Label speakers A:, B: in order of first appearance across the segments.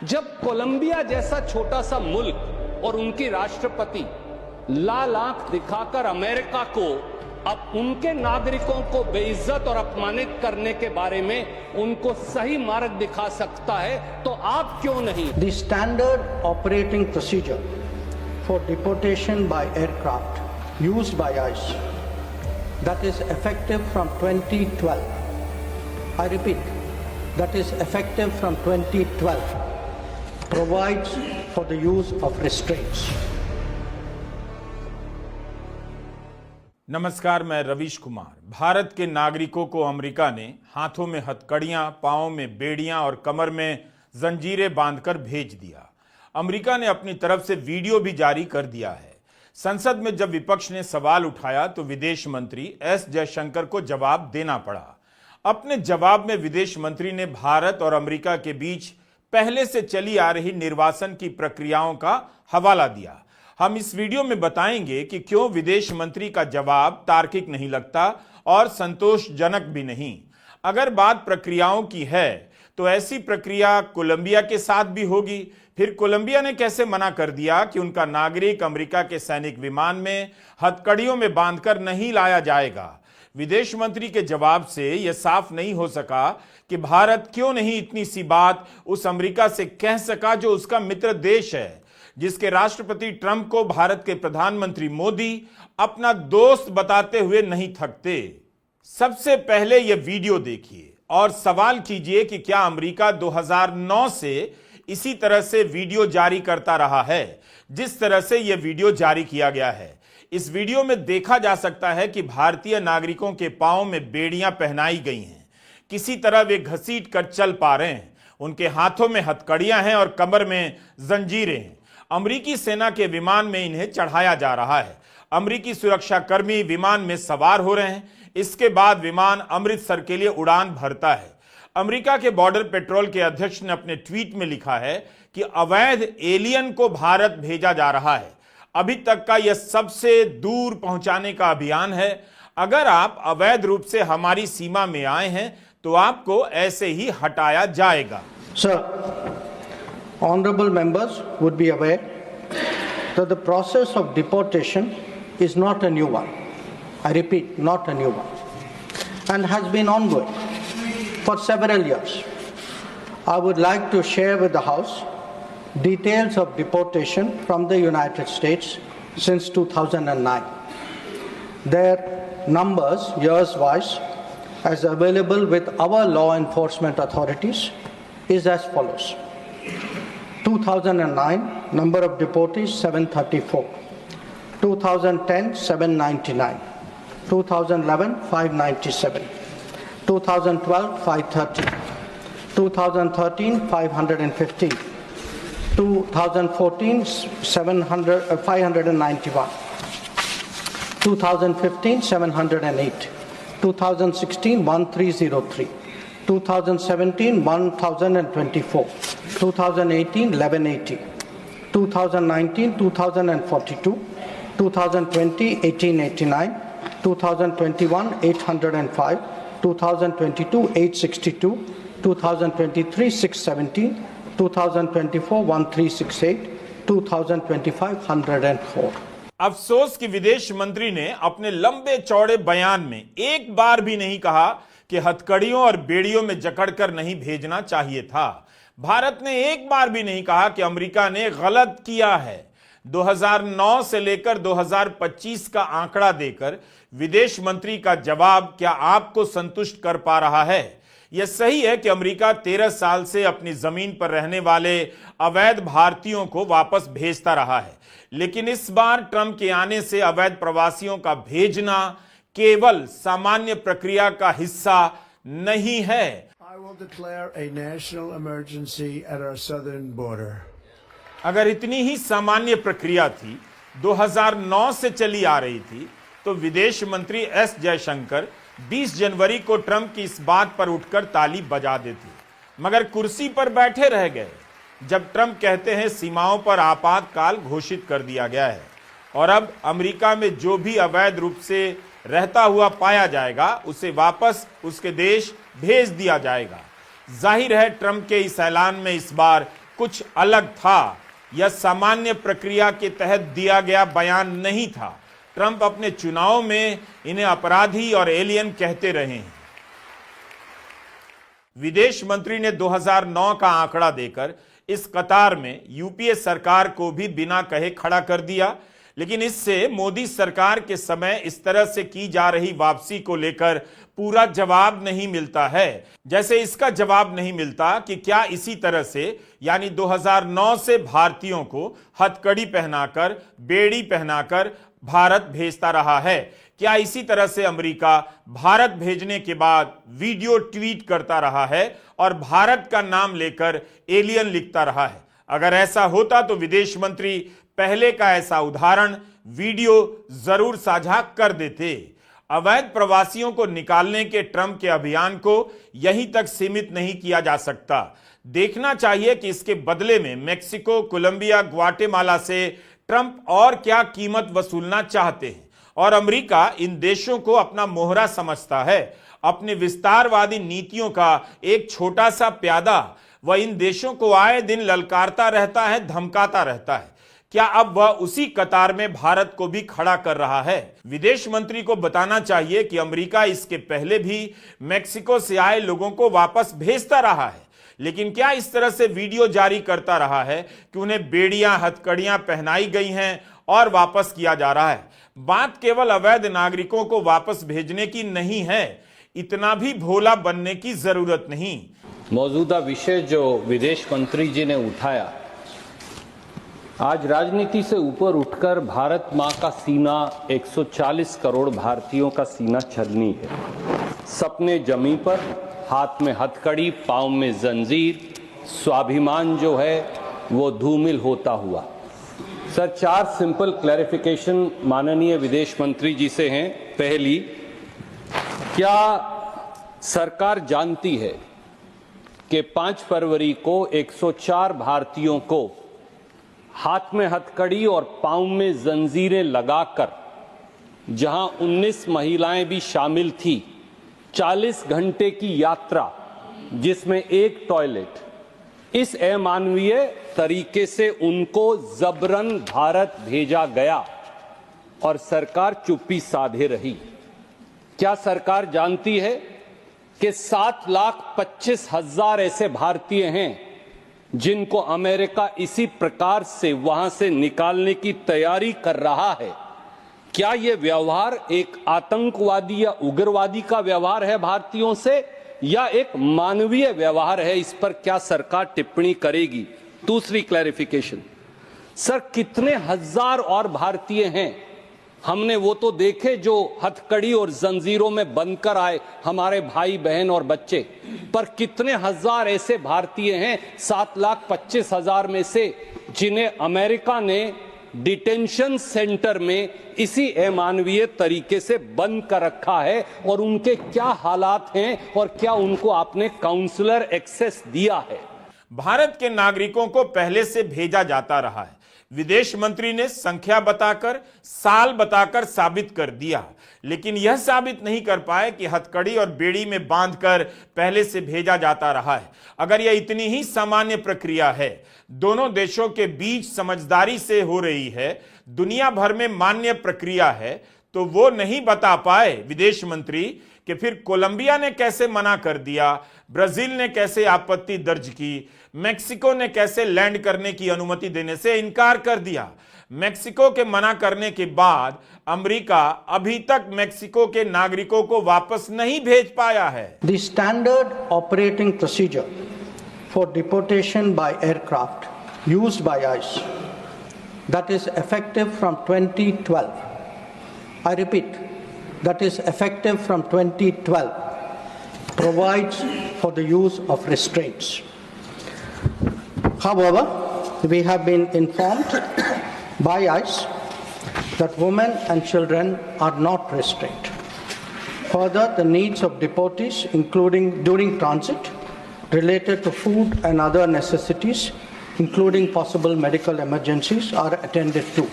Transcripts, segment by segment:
A: जब कोलंबिया जैसा छोटा सा मुल्क और उनकी राष्ट्रपति लाल आंख दिखाकर अमेरिका को अब उनके नागरिकों को बेइज्जत और अपमानित करने के बारे में उनको सही मार्ग दिखा सकता है, तो आप क्यों नहीं?
B: The standard operating procedure for deportation by aircraft used by ICE that is effective from 2012. I repeat, that is effective from 2012 provides for the use of restraints.
C: नमस्कार, मैं रवीश कुमार। भारत के नागरिकों को अमेरिका ने हाथों में हथकड़ियां, पांवों में बेड़ियां और कमर में जंजीरें बांधकर भेज दिया। अमेरिका ने अपनी तरफ से वीडियो भी जारी कर दिया है। संसद में जब विपक्ष ने सवाल उठाया तो विदेश मंत्री एस जयशंकर को जवाब देना पड़ा। अपने जवाब में विदेश मंत्री ने भारत और अमेरिका के बीच पहले से चली आ रही निर्वासन की प्रक्रियाओं का हवाला दिया। हम इस वीडियो में बताएंगे कि क्यों विदेश मंत्री का जवाब तार्किक नहीं लगता और संतोषजनक भी नहीं। अगर बात प्रक्रियाओं की है तो ऐसी प्रक्रिया कोलंबिया के साथ भी होगी। फिर कोलंबिया ने कैसे मना कर दिया कि उनका नागरिक अमेरिका के सैनिक विमान में हथकड़ियों में बांधकर नहीं लाया जाएगा। विदेश मंत्री के जवाब से यह साफ नहीं हो सका कि भारत क्यों नहीं इतनी सी बात उस अमेरिका से कह सका जो उसका मित्र देश है, जिसके राष्ट्रपति ट्रंप को भारत के प्रधानमंत्री मोदी अपना दोस्त बताते हुए नहीं थकते। सबसे पहले यह वीडियो देखिए और सवाल कीजिए कि क्या अमेरिका 2009 से इसी तरह से वीडियो जारी करता रहा है जिस तरह से यह वीडियो जारी किया गया है। इस वीडियो में देखा जा सकता है कि भारतीय नागरिकों के पांव में बेड़ियां पहनाई गई हैं। किसी तरह वे घसीट कर चल पा रहे हैं। उनके हाथों में हथकड़ियां हैं और कमर में जंजीरें हैं। अमेरिकी सेना के विमान में इन्हें चढ़ाया जा रहा है। अमेरिकी सुरक्षाकर्मी विमान में सवार हो रहे हैं। इसके बाद विमान अमृतसर के लिए उड़ान भरता है। अमेरिका के बॉर्डर पेट्रोल के अध्यक्ष ने अपने ट्वीट में लिखा है कि अवैध एलियन को भारत भेजा जा रहा है। अभी तक का यह सबसे दूर पहुंचाने का अभियान है। अगर आप अवैध रूप से हमारी सीमा में आए हैं तो आपको ऐसे ही हटाया जाएगा।
B: Sir, honorable members would be aware that the process of deportation is not a new one. I repeat, not a new one, and has been ongoing for several years. I would like to share with the House details of deportation from the United States since 2009. Their numbers, years-wise, as available with our law enforcement authorities, is as follows. 2009, number of deportees 734. 2010, 799. 2011, 597. 2012, 530. 2013, 515. 2014, 591. 2015, 708. 2016, 1303. 2017, 1024. 2018, 1180. 2019, 2042. 2020, 1889. 2021, 805. 2022, 862. 2023, 617. 2024, 1368. 2025, 104.
C: अफसोस कि विदेश मंत्री ने अपने लंबे चौड़े बयान में एक बार भी नहीं कहा कि हथकड़ियों और बेड़ियों में जकड़कर नहीं भेजना चाहिए था। भारत ने एक बार भी नहीं कहा कि अमेरिका ने गलत किया है। 2009 से लेकर 2025 का आंकड़ा देकर विदेश मंत्री का जवाब क्या आपको संतुष्ट कर पा रहा है? यह सही है कि अमेरिका 13 साल से अपनी जमीन पर रहने वाले अवैध भारतीयों को वापस भेजता रहा है, लेकिन इस बार ट्रंप के आने से अवैध प्रवासियों का भेजना केवल सामान्य प्रक्रिया का हिस्सा नहीं है।
D: I will declare a national emergency at our southern border.
C: अगर इतनी ही सामान्य प्रक्रिया थी, 2009 से चली आ रही थी, तो विदेश मंत्री एस जयशंकर 20 जनवरी को ट्रंप की इस बात पर उठकर ताली बजा देते, मगर कुर्सी पर बैठे रह गए जब ट्रंप कहते हैं सीमाओं पर आपातकाल घोषित कर दिया गया है और अब अमेरिका में जो भी अवैध रूप से रहता हुआ पाया जाएगा उसे वापस उसके देश भेज दिया जाएगा। जाहिर है ट्रंप के इस ऐलान में इस बार कुछ अलग था। यह सामान्य प्रक्रिया के तहत दिया गया बयान नहीं था। ट्रंप अपने चुनाव में इन्हें अपराधी और एलियन कहते रहे हैं। विदेश मंत्री ने 2009 का आंकड़ा देकर इस कतार में यूपीए सरकार को भी बिना कहे खड़ा कर दिया। लेकिन इससे मोदी सरकार के समय इस तरह से की जा रही वापसी को लेकर पूरा जवाब नहीं मिलता है। जैसे इसका जवाब नहीं मिलता कि क्या इसी तरह से यानी 2009 से भारतीयों को हथकड़ी पहनाकर, बेड़ी पहनाकर भारत भेजता रहा है। क्या इसी तरह से अमेरिका भारत भेजने के बाद वीडियो ट्वीट करता रहा है और भारत का नाम लेकर एलियन लिखता रहा है? अगर ऐसा होता तो विदेश मंत्री पहले का ऐसा उदाहरण वीडियो जरूर साझा कर देते। अवैध प्रवासियों को निकालने के ट्रंप के अभियान को यहीं तक सीमित नहीं किया जा सकता। देखना चाहिए कि इसके बदले में मेक्सिको, कोलंबिया, ग्वाटेमाला से ट्रंप और क्या कीमत वसूलना चाहते हैं। और अमेरिका इन देशों को अपना मोहरा समझता है। अपनी विस्तारवादी नीतियों का एक छोटा सा प्यादा वह इन देशों को आए दिन ललकारता रहता है, धमकाता रहता है। क्या अब वह उसी कतार में भारत को भी खड़ा कर रहा है? विदेश मंत्री को बताना चाहिए कि अमेरिका इसके पहले भी मेक्सिको से आए लोगों को वापस भेजता रहा है, लेकिन क्या इस तरह से वीडियो जारी करता रहा है कि उन्हें बेड़ियां, हथकड़ियां पहनाई गई हैं और वापस किया जा रहा है। बात केवल अवैध नागरिकों को वापस भेजने की नहीं है, इतना भी भोला बनने की जरूरत नहीं।
A: मौजूदा विषय जो विदेश मंत्री जी ने उठाया, आज राजनीति से ऊपर उठकर भारत मां का सीना 140 करोड़ भारतीयों का सीना छलनी है। सपने जमी पर, हाथ में हथकड़ी, पांव में जंजीर, स्वाभिमान जो है वो धूमिल होता हुआ। सर, 4 सिंपल क्लैरिफिकेशन माननीय विदेश मंत्री जी से हैं। पहली, क्या सरकार जानती है कि 5 फरवरी को 104 भारतीयों को हाथ में हथकड़ी और पांव में जंजीरें लगाकर, जहां 19 महिलाएं भी शामिल थी, 40 घंटे की यात्रा जिसमें एक टॉयलेट, इस अमानवीय तरीके से उनको जबरन भारत भेजा गया और सरकार चुप्पी साधे रही? क्या सरकार जानती है कि 7,25,000 ऐसे भारतीय हैं जिनको अमेरिका इसी प्रकार से वहां से निकालने की तैयारी कर रहा है? क्या यह व्यवहार एक आतंकवादी या उग्रवादी का व्यवहार है भारतीयों से, या एक मानवीय व्यवहार है? इस पर क्या सरकार टिप्पणी करेगी? दूसरी क्लैरिफिकेशन, सर, कितने हजार और भारतीय हैं? हमने वो तो देखे जो हथकड़ी और जंजीरों में बनकर आए, हमारे भाई बहन और बच्चे, पर कितने हजार ऐसे भारतीय हैं 7,25,000 में से जिन्हें अमेरिका ने डिटेंशन सेंटर में इसी अमानवीय तरीके से बंद कर रखा है? और उनके क्या हालात हैं और क्या उनको आपने काउंसलर एक्सेस दिया है?
C: भारत के नागरिकों को पहले से भेजा जाता रहा है। विदेश मंत्री ने संख्या बताकर, साल बताकर साबित कर दिया, लेकिन यह साबित नहीं कर पाए कि हथकड़ी और बेड़ी में बांधकर पहले से भेजा जाता रहा है। अगर यह इतनी ही सामान्य प्रक्रिया है, दोनों देशों के बीच समझदारी से हो रही है, दुनिया भर में मान्य प्रक्रिया है, तो वो नहीं बता पाए विदेश मंत्री कि फिर कोलंबिया ने कैसे मना कर दिया, ब्राजील ने कैसे आपत्ति दर्ज की, मेक्सिको ने कैसे लैंड करने की अनुमति देने से इनकार कर दिया। मेक्सिको के मना करने के बाद अमेरिका अभी तक मेक्सिको के नागरिकों को वापस नहीं भेज पाया है।
B: The standard operating procedure for deportation by aircraft used by ICE that is effective from 2012. I repeat, that is effective from 2012 provides for the use of restraints. However, we have been informed by ICE that women and children are not restrained. Further, the needs of deportees, including during transit, related to food and other necessities, including possible medical emergencies, are attended to.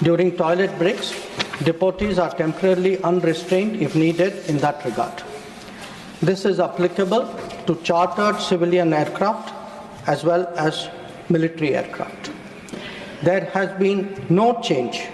B: During toilet breaks, deportees are temporarily unrestrained if needed in that regard. This is applicable to chartered civilian aircraft as well as military aircraft. There has been no change,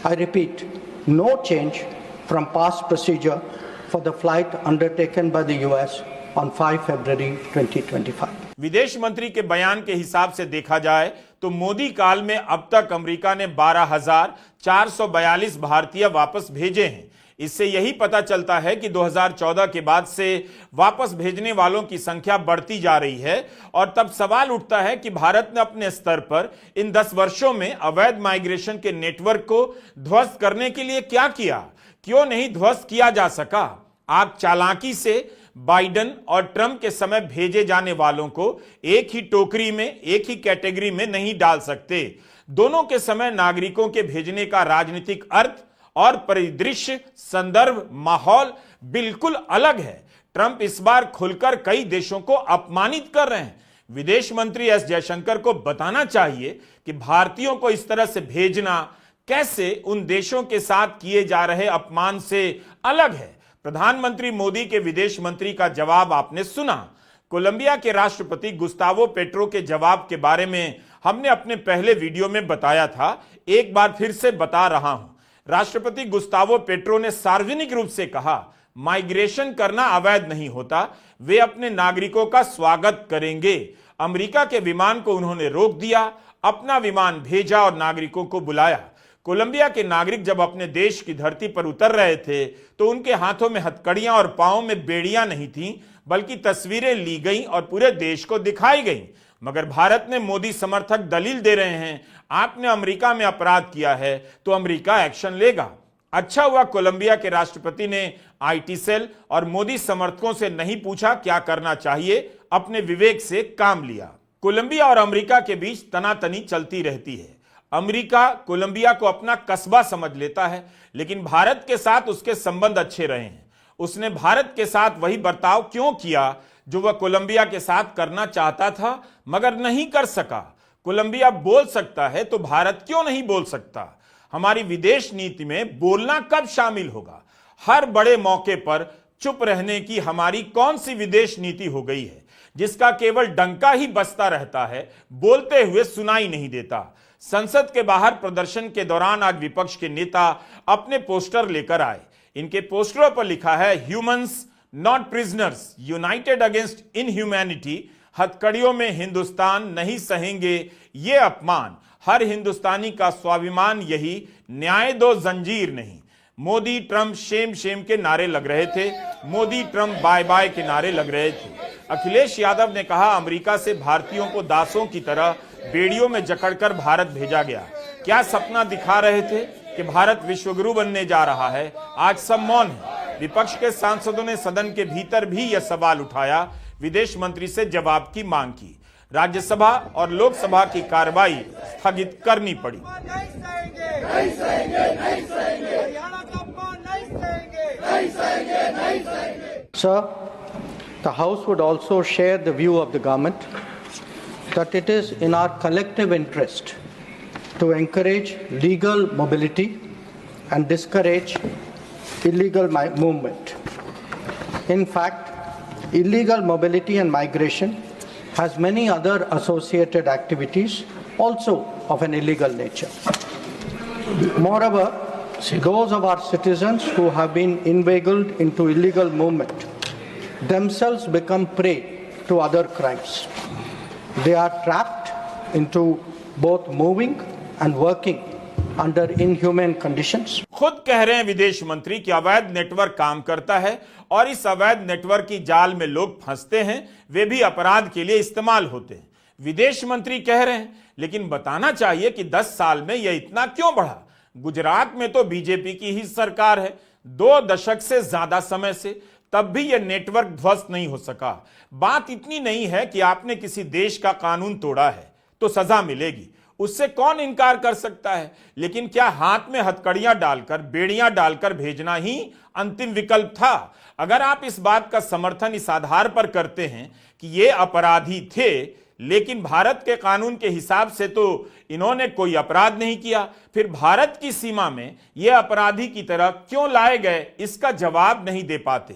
B: I repeat, no change from past procedure for the flight undertaken by the US on 5 February 2025.
C: विदेश मंत्री के बयान के हिसाब से देखा जाए तो मोदी काल में अब तक अमेरिका ने 12,442 भारतीय वापस भेजे हैं। इससे यही पता चलता है कि 2014 के बाद से वापस भेजने वालों की संख्या बढ़ती जा रही है और तब सवाल उठता है कि भारत ने अपने स्तर पर इन 10 वर्षों में अवैध माइग्रेशन के नेटवर्क को ध्वस्त करने के लिए क्या किया, क्यों नहीं ध्वस्त किया जा सका। आप चालाकी से बाइडेन और ट्रंप के समय भेजे जाने वालों को एक ही टोकरी में, एक ही कैटेगरी में नहीं डाल सकते। दोनों के समय नागरिकों के भेजने का राजनीतिक अर्थ और परिदृश्य, संदर्भ, माहौल बिल्कुल अलग है। ट्रंप इस बार खुलकर कई देशों को अपमानित कर रहे हैं। विदेश मंत्री एस जयशंकर को बताना चाहिए कि भारतीयों को इस तरह से भेजना कैसे उन देशों के साथ किए जा रहे अपमान से अलग है। प्रधानमंत्री मोदी के विदेश मंत्री का जवाब आपने सुना। कोलंबिया के राष्ट्रपति गुस्तावो पेट्रो के जवाब के बारे में हमने अपने पहले वीडियो में बताया था, एक बार फिर से बता रहा हूं। राष्ट्रपति गुस्तावो पेट्रो ने सार्वजनिक रूप से कहा, माइग्रेशन करना अवैध नहीं होता, वे अपने नागरिकों का स्वागत करेंगे। अमेरिका के विमान को उन्होंने रोक दिया, अपना विमान भेजा और नागरिकों को बुलाया। कोलंबिया के नागरिक जब अपने देश की धरती पर उतर रहे थे तो उनके हाथों में हथकड़ियां और पांवों में बेड़ियां नहीं थीं, बल्कि तस्वीरें ली गईं और पूरे देश को दिखाई गईं। मगर भारत ने मोदी समर्थक दलील दे रहे हैं, आपने अमेरिका में अपराध किया है तो अमेरिका एक्शन लेगा। अच्छा हुआ कोलंबिया के राष्ट्रपति ने आईटी सेल और मोदी समर्थकों से नहीं पूछा क्या करना चाहिए, अपने विवेक से काम लिया। कोलंबिया और अमेरिका के बीच तनातनी चलती रहती है। अमेरिका कोलंबिया को अपना कस्बा समझ लेता है, लेकिन भारत के साथ उसके संबंध अच्छे रहे हैं। उसने भारत के साथ वही बर्ताव क्यों किया जो वह कोलंबिया के साथ करना चाहता था मगर नहीं कर सका। कोलंबिया बोल सकता है तो भारत क्यों नहीं बोल सकता। हमारी विदेश नीति में बोलना कब शामिल होगा। हर बड़े मौके पर चुप रहने की हमारी कौन सी विदेश नीति हो गई है जिसका केवल डंका ही बजता रहता है, बोलते हुए सुनाई नहीं देता। संसद के बाहर प्रदर्शन के दौरान आज विपक्ष के नेता अपने पोस्टर लेकर आए। इनके पोस्टरों पर लिखा है, humans not prisoners, united against inhumanity. हथकड़ियों में हिंदुस्तान नहीं सहेंगे ये अपमान। हर हिंदुस्तानी का स्वाभिमान यही, न्याय दो जंजीर नहीं। मोदी ट्रंप शेम शेम के नारे लग रहे थे, मोदी ट्रंप बाय बाय के नारे लग रहे थे। अखिलेश यादव ने कहा, अमेरिका से भारतीयों को दासों की तरह बेड़ियों में जकड़कर भारत भेजा गया। क्या सपना दिखा रहे थे कि भारत विश्वगुरु बनने जा रहा है। आज सब मौन है। विपक्ष के सांसदों ने सदन के भीतर भी यह सवाल उठाया, विदेश मंत्री से जवाब की मांग की। राज्यसभा और लोकसभा की कार्रवाई स्थगित करनी पड़ी।
B: Sir, the House would also share the view of the government that it is in our collective interest to encourage legal mobility and discourage illegal movement. In fact, illegal mobility and migration has many other associated activities also of an illegal nature. Moreover, those of our citizens who have been inveigled into illegal movement themselves become prey to other crimes. They are trapped into both moving and working under inhumane conditions.
C: खुद कह रहे हैं विदेश मंत्री कि अवैध network काम करता है और इस अवैध नेटवर्क की जाल में लोग फंसते हैं, वे भी अपराध के लिए इस्तेमाल होते हैं। विदेश मंत्री कह रहे हैं, लेकिन बताना चाहिए कि 10 साल में यह इतना क्यों बढ़ा। गुजरात में तो बीजेपी की ही सरकार है 2 दशक से ज्यादा समय से, तब भी यह नेटवर्क ध्वस्त नहीं हो सका। बात इतनी नहीं है कि आपने किसी देश का कानून तोड़ा है तो सजा मिलेगी, उससे कौन इनकार कर सकता है। लेकिन क्या हाथ में हथकड़ियां डालकर, बेड़ियां डालकर भेजना ही अंतिम विकल्प था? अगर आप इस बात का समर्थन इस आधार पर करते हैं कि ये अपराधी थे, लेकिन भारत के कानून के हिसाब से तो इन्होंने कोई अपराध नहीं किया, फिर भारत की सीमा में ये अपराधी की तरह क्यों लाए गए, इसका जवाब नहीं दे पाते।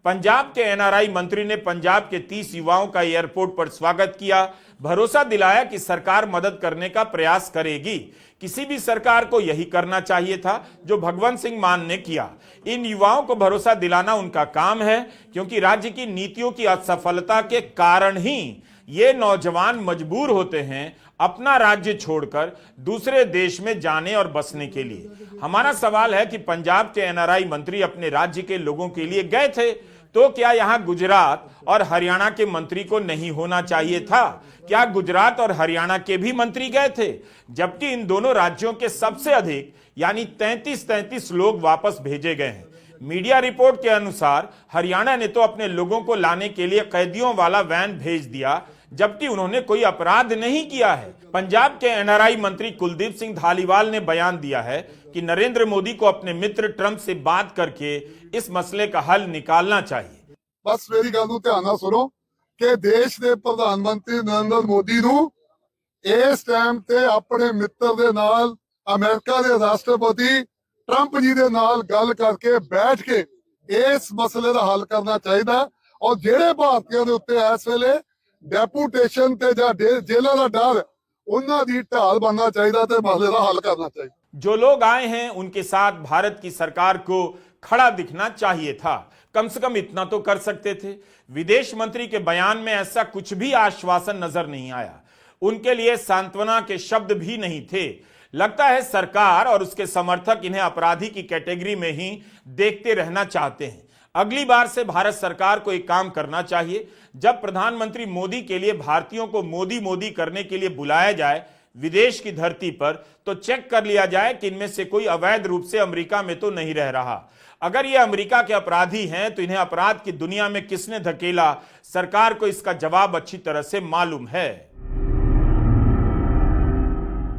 C: पंजाब के एनआरआई मंत्री ने पंजाब के 30 युवाओं का एयरपोर्ट पर स्वागत किया, भरोसा दिलाया कि सरकार मदद करने का प्रयास करेगी। किसी भी सरकार को यही करना चाहिए था जो भगवंत सिंह मान ने किया। इन युवाओं को भरोसा दिलाना उनका काम है, क्योंकि राज्य की नीतियों की असफलता के कारण ही ये नौजवान मजबूर होते हैं अपना राज्य छोड़कर दूसरे देश में जाने और बसने के लिए। हमारा सवाल है कि पंजाब के एनआरआई मंत्री अपने राज्य के लोगों के लिए गए थे, तो क्या यहां गुजरात और हरियाणा के मंत्री को नहीं होना चाहिए था? क्या गुजरात और हरियाणा के भी मंत्री गए थे? जबकि इन दोनों राज्यों के सबसे अधिक यानी 33 लोग वापस भेजे गए हैं। मीडिया रिपोर्ट के अनुसार हरियाणा ने तो अपने लोगों को लाने के लिए कैदियों वाला वैन भेज दिया, जबकि उन्होंने कोई अपराध नहीं किया है। पंजाब के एनआरआई मंत्री कुलदीप सिंह धालीवाल ने बयान दिया है कि नरेंद्र मोदी को अपने मित्र ट्रंप से बात करके इस मसले का हल निकालना चाहिए।
E: बस मेरी गल नूं ध्यान नाल सुनो कि देश के प्रधानमंत्री नरेंद्र मोदी नूं इस टाइम ते अपने मित्र दे नाल अमेरिका के राष्ट्रपति ट्रंप जी दे नाल गल करके बैठ के इस मसले का हल करना चाहिए। और जेड़े भारतीयों के उत्ते इस वेले डेपुटेशन ते जां जेलों का डर उन्हां दी ढाल बनना चाहिए ते मसले का हल करना चाहिए।
C: जो लोग आए हैं उनके साथ भारत की सरकार को खड़ा दिखना चाहिए था, कम से कम इतना तो कर सकते थे। विदेश मंत्री के बयान में ऐसा कुछ भी आश्वासन नजर नहीं आया, उनके लिए सांत्वना के शब्द भी नहीं थे। लगता है सरकार और उसके समर्थक इन्हें अपराधी की कैटेगरी में ही देखते रहना चाहते हैं। अगली बार से भारत सरकार को एक काम करना चाहिए, जब प्रधानमंत्री मोदी के लिए भारतीयों को मोदी मोदी करने के लिए बुलाया जाए विदेश की धरती पर, तो चेक कर लिया जाए कि इनमें से कोई अवैध रूप से अमेरिका में तो नहीं रह रहा। अगर ये अमेरिका के अपराधी हैं तो इन्हें अपराध की दुनिया में किसने धकेला, सरकार को इसका जवाब अच्छी तरह से मालूम है।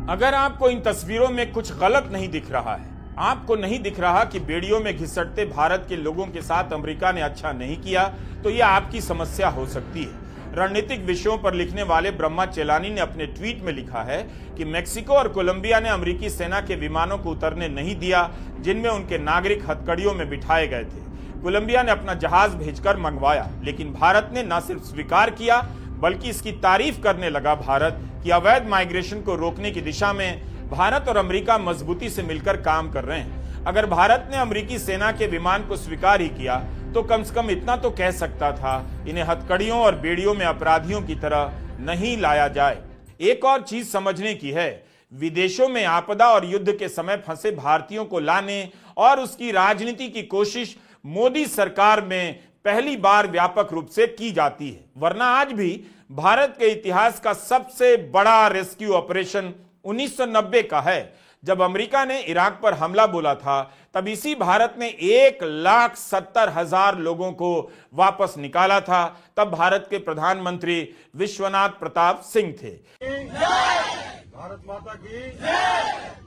C: अगर आपको इन तस्वीरों में कुछ गलत नहीं दिख रहा है, आपको नहीं दिख रहा कि बेड़ियों में घिसटते भारत के लोगों के साथ अमेरिका ने अच्छा नहीं किया, तो यह आपकी समस्या हो सकती है। रणनीतिक विषयों पर लिखने वाले ब्रह्मा चेलानी ने अपने ट्वीट में लिखा है कि मेक्सिको और कोलंबिया ने अमेरिकी सेना के विमानों को उतरने नहीं दिया, जिनमें उनके नागरिक हथकड़ियों में बिठाए गए थे। कोलंबिया ने अपना जहाज भेजकर मंगवाया, लेकिन भारत ने न सिर्फ स्वीकार किया बल्कि इसकी तारीफ करने लगा भारत कि अवैध माइग्रेशन को रोकने की दिशा में भारत और अमेरिका मजबूती से मिलकर काम कर रहे हैं। अगर भारत ने अमेरिकी सेना के विमान को स्वीकार ही किया तो कम से कम इतना तो कह सकता था, इन्हें हथकड़ियों और बेड़ियों में अपराधियों की तरह नहीं लाया जाए। एक और चीज समझने की है, विदेशों में आपदा और युद्ध के समय फंसे भारतीयों को लाने और उसकी राजनीति की कोशिश मोदी सरकार में पहली बार व्यापक रूप से की जाती है। वरना आज भी भारत के इतिहास का सबसे बड़ा रेस्क्यू ऑपरेशन 1990 का है। जब अमेरिका ने इराक पर हमला बोला था, तब इसी भारत ने 1,70,000 लोगों को वापस निकाला था। तब भारत के प्रधानमंत्री विश्वनाथ प्रताप सिंह थे।
F: भारत माता की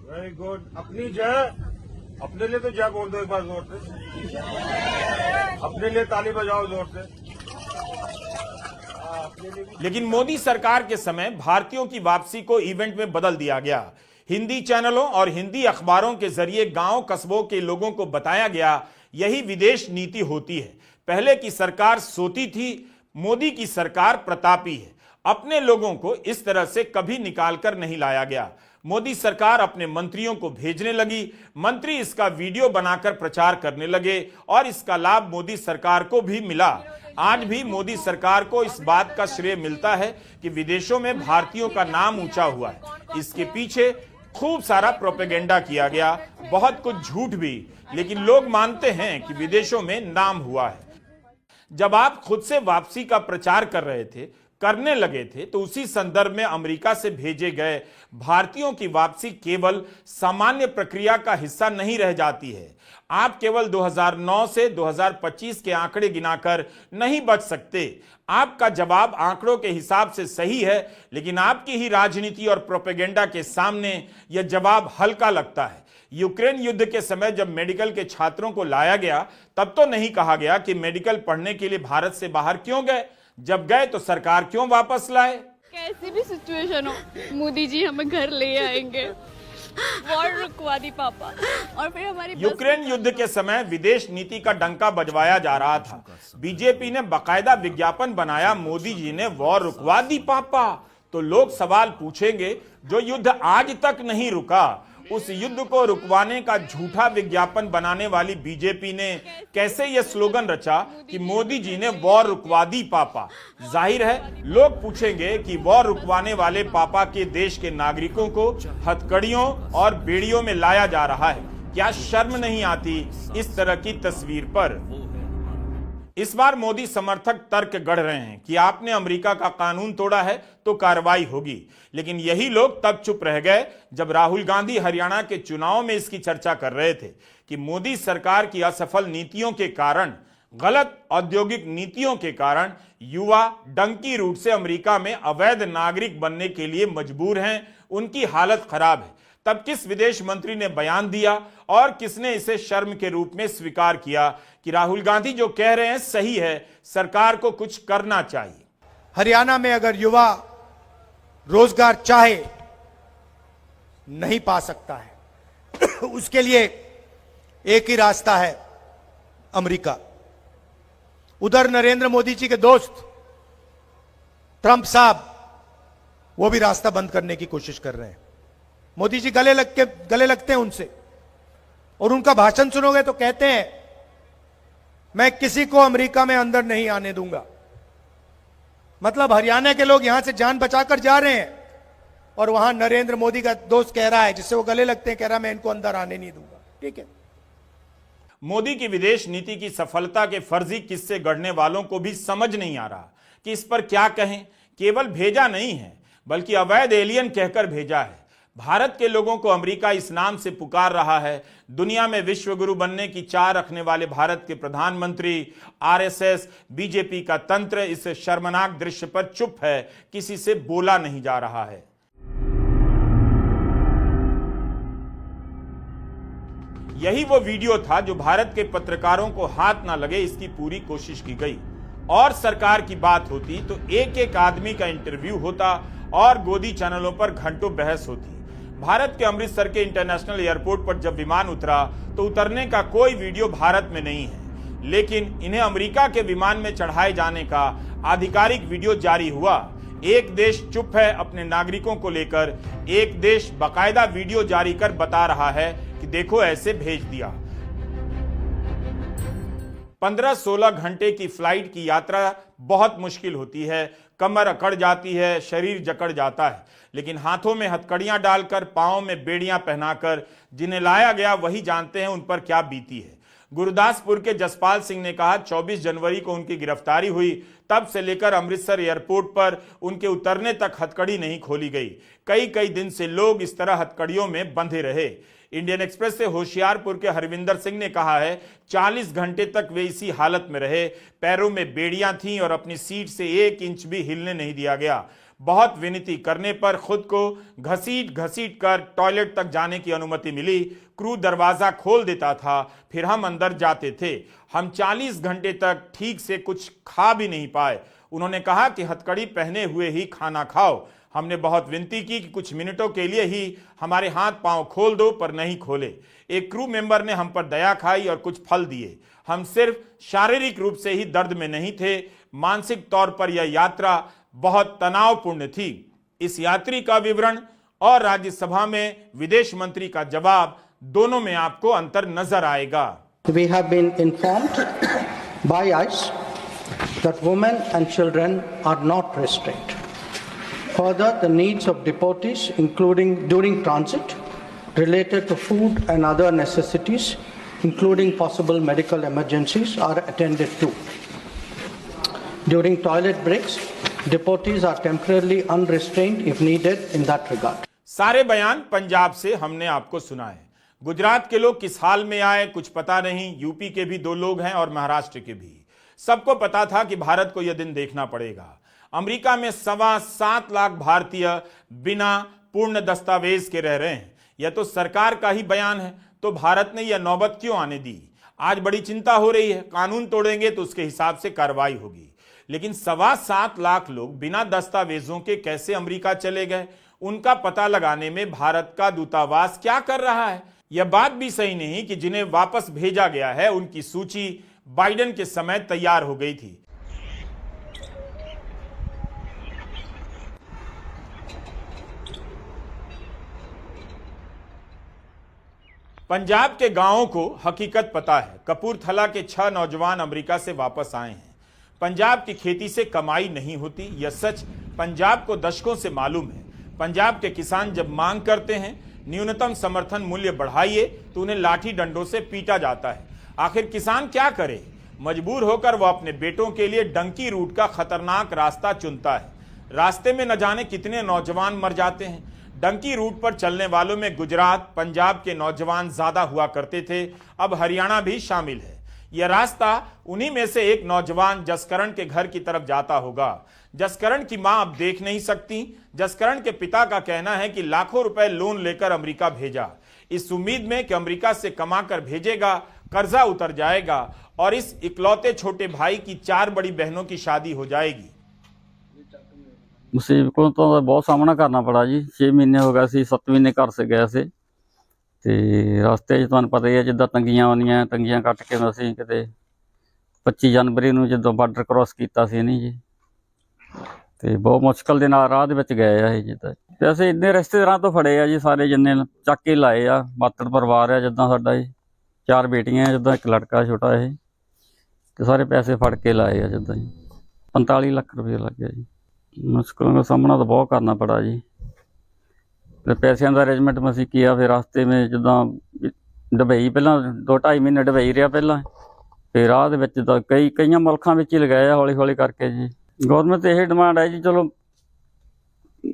F: वेरी गुड। अपनी जय, अपने लिए तो जय बोल दो एक बार जोर से, अपने लिए ताली बजाओ जोर से।
C: लेकिन मोदी सरकार के समय भारतीयों की वापसी को इवेंट में बदल दिया गया। हिंदी चैनलों और हिंदी अखबारों के जरिए गांव कस्बों के लोगों को बताया गया, यही विदेश नीति होती है। पहले की सरकार सोती थी, मोदी की सरकार प्रतापी है। अपने लोगों को इस तरह से कभी निकालकर नहीं लाया गया। मोदी सरकार अपने मंत्रियों को भेजने लगी, मंत्री इसका वीडियो बनाकर प्रचार करने लगे और इसका लाभ मोदी सरकार को भी मिला। आज भी मोदी सरकार को इस बात का श्रेय मिलता है कि विदेशों में भारतीयों का नाम ऊंचा हुआ है। इसके पीछे खूब सारा प्रोपेगेंडा किया गया, बहुत कुछ झूठ भी, लेकिन लोग मानते हैं कि विदेशों में नाम हुआ है। जब आप खुद से वापसी का प्रचार करने लगे थे, तो उसी संदर्भ में अमेरिका से भेजे गए भारतीयों की वापसी केवल सामान्य प्रक्रिया का हिस्सा नहीं रह जाती है। आप केवल 2009 से 2025 के आंकड़े गिनाकर नहीं बच सकते। आपका जवाब आंकड़ों के हिसाब से सही है, लेकिन आपकी ही राजनीति और प्रोपेगेंडा के सामने यह जवाब हल्का लगता है। यूक्रेन युद्ध के समय जब मेडिकल के छात्रों को लाया गया, तब तो नहीं कहा गया कि मेडिकल पढ़ने के लिए भारत से बाहर क्यों गए, जब गए तो सरकार क्यों वापस लाए।
G: कैसी भी सिचुएशन हो, मोदी जी हमें घर ले आएंगे। वॉर रुकवा दी पापा। और फिर हमारी
C: यूक्रेन युद्ध के समय विदेश नीति का डंका बजवाया जा रहा था। बीजेपी ने बकायदा विज्ञापन बनाया, मोदी जी ने वॉर रुकवा दी पापा। तो लोग सवाल पूछेंगे, जो युद्ध आज तक नहीं रुका, उस युद्ध को रुकवाने का झूठा विज्ञापन बनाने वाली बीजेपी ने कैसे यह स्लोगन रचा कि मोदी जी ने वॉर रुकवा दी पापा। जाहिर है लोग पूछेंगे कि वॉर रुकवाने वाले पापा के देश के नागरिकों को हथकड़ियों और बेड़ियों में लाया जा रहा है। क्या शर्म नहीं आती इस तरह की तस्वीर पर? इस बार मोदी समर्थक तर्क गढ़ रहे हैं कि आपने अमेरिका का कानून तोड़ा है तो कार्रवाई होगी। लेकिन यही लोग तब चुप रह गए जब राहुल गांधी हरियाणा के चुनाव में इसकी चर्चा कर रहे थे कि मोदी सरकार की असफल नीतियों के कारण, गलत औद्योगिक नीतियों के कारण युवा डंकी रूट से अमेरिका में अवैध नागरिक बनने के लिए मजबूर हैं, उनकी हालत खराब है। तब किस विदेश मंत्री ने बयान दिया और किसने इसे शर्म के रूप में स्वीकार किया कि राहुल गांधी जो कह रहे हैं सही है, सरकार को कुछ करना चाहिए।
H: हरियाणा में अगर युवा रोजगार चाहे नहीं पा सकता है उसके लिए एक ही रास्ता है, अमेरिका। उधर नरेंद्र मोदी जी के दोस्त ट्रंप साहब वो भी रास्ता बंद करने की कोशिश कर रहे हैं। मोदी जी गले लगते हैं उनसे, और उनका भाषण सुनोगे तो कहते हैं मैं किसी को अमेरिका में अंदर नहीं आने दूंगा। मतलब हरियाणा के लोग यहां से जान बचाकर जा रहे हैं और वहां नरेंद्र मोदी का दोस्त कह रहा है, जिससे वो गले लगते हैं, कह रहा है मैं इनको अंदर आने नहीं दूंगा। ठीक है,
C: मोदी की विदेश नीति की सफलता के फर्जी किस्से गढ़ने वालों को भी समझ नहीं आ रहा कि इस पर क्या कहें। केवल भेजा नहीं है बल्कि अवैध एलियन कहकर भेजा है। भारत के लोगों को अमेरिका इस नाम से पुकार रहा है। दुनिया में विश्व गुरु बनने की चाह रखने वाले भारत के प्रधानमंत्री, आरएसएस, बीजेपी का तंत्र इस शर्मनाक दृश्य पर चुप है, किसी से बोला नहीं जा रहा है। यही वो वीडियो था जो भारत के पत्रकारों को हाथ ना लगे इसकी पूरी कोशिश की गई। और सरकार की बात होती तो एक एक आदमी का इंटरव्यू होता और गोदी चैनलों पर घंटों बहस होती। भारत के अमृतसर के इंटरनेशनल एयरपोर्ट पर जब विमान उतरा तो उतरने का कोई वीडियो भारत में नहीं है, लेकिन इन्हें अमेरिका के विमान में चढ़ाए जाने का आधिकारिक वीडियो जारी हुआ। एक देश चुप है अपने नागरिकों को लेकर, एक देश बाकायदा वीडियो जारी कर बता रहा है कि देखो ऐसे भेज दिया। 15-16 घंटे की फ्लाइट की यात्रा बहुत मुश्किल होती है, कमर अकड़ जाती है, शरीर जकड़ जाता है, लेकिन हाथों में हथकड़ियां डालकर, पांवों में बेड़ियां पहनाकर जिन्हें लाया गया वही जानते हैं उन पर क्या बीती है। गुरदासपुर के जसपाल सिंह ने कहा 24 जनवरी को उनकी गिरफ्तारी हुई, तब से लेकर अमृतसर एयरपोर्ट पर उनके उतरने तक हथकड़ी नहीं खोली गई। कई दिन से लोग इस तरह हथकड़ियों में बंधे रहे। इंडियन एक्सप्रेस से होशियारपुर के हरविंदर सिंह ने कहा है 40 घंटे तक वे इसी हालत में रहे, पैरों में बेड़ियां थीं और अपनी सीट से 1 इंच भी हिलने नहीं दिया गया। बहुत विनती करने पर खुद को घसीट कर टॉयलेट तक जाने की अनुमति मिली। क्रू दरवाजा खोल देता था, फिर हम अंदर जाते थे। हम 40 घंटे तक ठीक से कुछ खा भी नहीं पाए। उन्होंने कहा कि हथकड़ी पहने हुए ही खाना खाओ। हमने बहुत विनती की कि कुछ मिनटों के लिए ही हमारे हाथ पांव खोल दो, पर नहीं खोले। एक क्रू मेंबर ने हम पर दया खाई और कुछ फल दिए। हम सिर्फ शारीरिक रूप से ही दर्द में नहीं थे, मानसिक तौर पर यह यात्रा बहुत तनावपूर्ण थी। इस यात्री का विवरण और राज्यसभा में विदेश मंत्री का जवाब, दोनों में आपको अंतर नजर आएगा।
B: We have been informed by ICE that women and children are not restrained. Further, the needs of deportees, including during transit, related to food and other necessities, including possible medical emergencies, are attended to. During toilet breaks, deportees are temporarily unrestrained if needed in that regard.
C: सारे बयान पंजाब से हमने आपको सुनाए। गुजरात के लोग किस हाल में आए कुछ पता नहीं, यूपी के भी 2 लोग हैं और महाराष्ट्र के भी। सबको पता था कि भारत को यह दिन देखना पड़ेगा। अमेरिका में 7.25 लाख भारतीय बिना पूर्ण दस्तावेज के रह रहे हैं। यह तो सरकार का ही बयान है, तो भारत ने यह नौबत क्यों आने दी? आज बड़ी चिंता हो रही है, कानून तोड़ेंगे तो उसके हिसाब से कार्रवाई होगी। लेकिन 7.25 लाख लोग बिना दस्तावेजों के कैसे अमेरिका चले गए? उनका पता लगाने में भारत का दूतावास क्या कर रहा है? यह बात भी सही नहीं कि जिन्हें वापस भेजा गया है उनकी सूची बाइडेन के समय तैयार हो गई थी। पंजाब के गांवों को हकीकत पता है। कपूरथला के 6 नौजवान अमेरिका से वापस आए हैं। पंजाब की खेती से कमाई नहीं होती, यह सच पंजाब को दशकों से मालूम है। पंजाब के किसान जब मांग करते हैं न्यूनतम समर्थन मूल्य बढ़ाइए तो उन्हें लाठी डंडों से पीटा जाता है। आखिर किसान क्या करे? मजबूर होकर वह अपने बेटों के लिए डंकी रूट का खतरनाक रास्ता चुनता है। रास्ते में न जाने कितने नौजवान मर जाते हैं। डंकी रूट पर चलने वालों में गुजरात, पंजाब के नौजवान ज्यादा हुआ करते थे, अब हरियाणा भी शामिल है। यह रास्ता उन्हीं में से एक नौजवान जसकरण के घर की तरफ जाता होगा। जसकरण की मां अब देख नहीं सकती। जसकरण के पिता का कहना है कि लाखों रुपए लोन लेकर अमेरिका भेजा, इस उम्मीद में कि अमेरिका से कमाकर भेजेगा, कर्जा उतर जाएगा और इस इकलौते छोटे भाई की 4 बड़ी बहनों की शादी हो जाएगी।
I: मुसीबतों तो बहुत सामना करना पड़ा जी। 6 महीने हो गए सी, 7 महीने घर से गए थे ਤੇ ਰਸਤੇ 'ਚ ਤੁਹਾਨੂੰ ਪਤਾ ਹੀ ਹੈ ਜਿੱਦਾਂ ਤੰਗੀਆਂ ਆਉਂਦੀਆਂ, ਤੰਗੀਆਂ ਕੱਟ ਕੇ ਅਸੀਂ ਕਿਤੇ 25 ਜਨਵਰੀ ਨੂੰ ਜਦੋਂ ਬਾਰਡਰ ਕ੍ਰਾਸ ਕੀਤਾ ਸੀ ਨਹੀਂ ਜੀ, ਤੇ ਬਹੁਤ ਮੁਸ਼ਕਲ ਦੇ ਨਾਲ ਰਾਹ ਦੇ ਵਿੱਚ ਗਏ ਆ ਇਹ ਜਿੱਦਾਂ। ਤੇ ਅਸੀਂ ਇੰਨੇ ਰਿਸ਼ਤੇਦਾਰਾਂ ਤੋਂ ਫੜੇ ਆ ਜੀ, ਸਾਰੇ ਜਿੰਨੇ ਚੱਕ ਕੇ ਲਾਏ ਆ। ਮਾਤੜ ਪਰਿਵਾਰ ਆ ਜਿੱਦਾਂ ਸਾਡਾ ਜੀ, 4 ਬੇਟੀਆਂ ਜਿੱਦਾਂ, 1 ਲੜਕਾ ਛੋਟਾ ਇਹ, ਤੇ ਸਾਰੇ ਪੈਸੇ ਫੜ ਕੇ ਲਾਏ ਆ ਜਿੱਦਾਂ ਜੀ। 45 ਲੱਖ ਰੁਪਏ ਲੱਗ ਗਿਆ ਜੀ। ਮੁਸ਼ਕਲਾਂ ਦਾ ਸਾਹਮਣਾ ਤਾਂ ਬਹੁਤ ਕਰਨਾ ਪੜਾ ਜੀ। ਤੇ ਪੈਸਿਆਂ ਦਾ ਅਰੇਂਜਮੈਂਟ ਅਸੀਂ ਕੀਤਾ। ਫਿਰ ਰਸਤੇ ਵਿੱਚ ਜਿੱਦਾਂ ਦੁਬਈ ਪਹਿਲਾਂ 2-2.5 ਮਹੀਨੇ ਦੁਬਈ ਰਿਹਾ ਪਹਿਲਾਂ, ਫਿਰ ਰਾਹ ਦੇ ਵਿੱਚ ਤਾਂ ਕਈਆਂ ਮੁਲਕਾਂ ਵਿੱਚ ਹੀ ਲਗਾਇਆ ਹੌਲੀ ਹੌਲੀ ਕਰਕੇ ਜੀ। ਗੌਰਮੈਂਟ ਤੇ ਇਹ ਡਿਮਾਂਡ ਹੈ ਜੀ, ਚਲੋ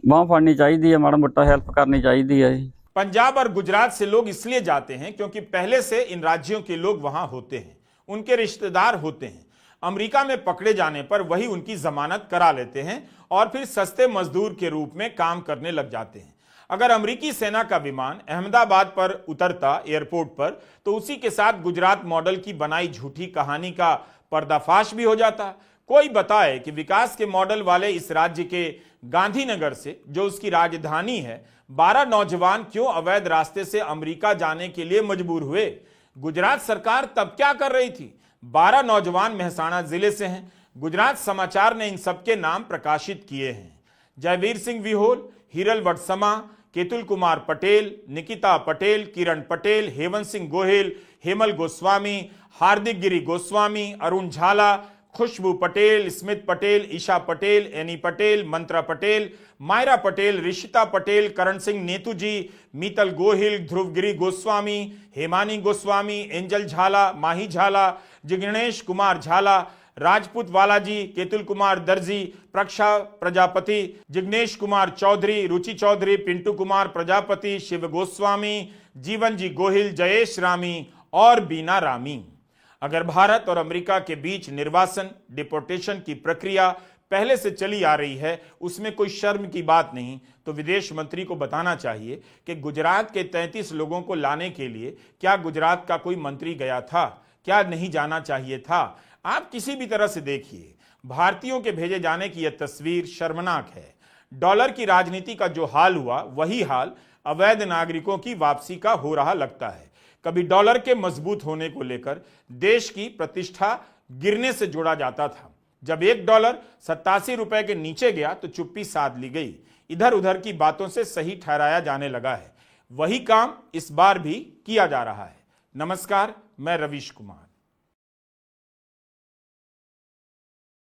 I: ਬਾਂਹ ਫੜਨੀ ਚਾਹੀਦੀ ਹੈ, ਮਾੜਾ ਮੋਟਾ हेल्प करनी चाहिए है।
C: पंजाब और गुजरात से लोग इसलिए जाते हैं क्योंकि पहले से इन राज्यों के लोग वहां होते हैं, उनके रिश्तेदार होते हैं। अमेरिका में पकड़े जाने पर वही उनकी जमानत करा लेते हैं और फिर सस्ते मजदूर के रूप में काम करने लग जाते हैं। अगर अमेरिकी सेना का विमान अहमदाबाद पर उतरता एयरपोर्ट पर, तो उसी के साथ गुजरात मॉडल की बनाई झूठी कहानी का पर्दाफाश भी हो जाता। कोई बताए कि विकास के मॉडल वाले इस राज्य के गांधीनगर से, जो उसकी राजधानी है, 12 नौजवान क्यों अवैध रास्ते से अमेरिका जाने के लिए मजबूर हुए। गुजरात सरकार तब क्या कर रही थी? 12 नौजवान मेहसाणा जिले से हैं। गुजरात समाचार ने इन सबके नाम प्रकाशित किए हैं। जयवीर सिंह विहोल, हिरल वटसमा, केतुल कुमार पटेल, निकिता पटेल, किरण पटेल, हेमंत सिंह गोहिल, हेमल गोस्वामी, हार्दिक गिरी गोस्वामी, अरुण झाला, खुशबू पटेल, स्मित पटेल, ईशा पटेल, एनी पटेल, मंत्रा पटेल, मायरा पटेल, ऋषिता पटेल, करण सिंह नेतुजी, मीतल गोहिल, ध्रुवगिरी गोस्वामी, हेमानी गोस्वामी, एंजल झाला, माही झाला, जिग्नेश कुमार झाला, राजपूत वालाजी, केतुल कुमार दर्जी, प्रक्षा प्रजापति, जिग्नेश कुमार चौधरी, रुचि चौधरी, पिंटू कुमार प्रजापति, शिव गोस्वामी, जीवन जी गोहिल, जयेश रामी और बीना रामी। अगर भारत और अमेरिका के बीच निर्वासन, डिपोर्टेशन की प्रक्रिया पहले से चली आ रही है, उसमें कोई शर्म की बात नहीं, तो विदेश मंत्री को बताना चाहिए कि गुजरात के 33 लोगों को लाने के लिए क्या गुजरात का कोई मंत्री गया था? क्या नहीं जाना चाहिए था? आप किसी भी तरह से देखिए, भारतीयों के भेजे जाने की यह तस्वीर शर्मनाक है। डॉलर की राजनीति का जो हाल हुआ, वही हाल अवैध नागरिकों की वापसी का हो रहा लगता है। कभी डॉलर के मजबूत होने को लेकर देश की प्रतिष्ठा गिरने से जोड़ा जाता था। जब $1 87 रुपए के नीचे गया तो चुप्पी साध ली गई, इधर उधर की बातों से सही ठहराया जाने लगा है। वही काम इस बार भी किया जा रहा है। नमस्कार, मैं रवीश कुमार।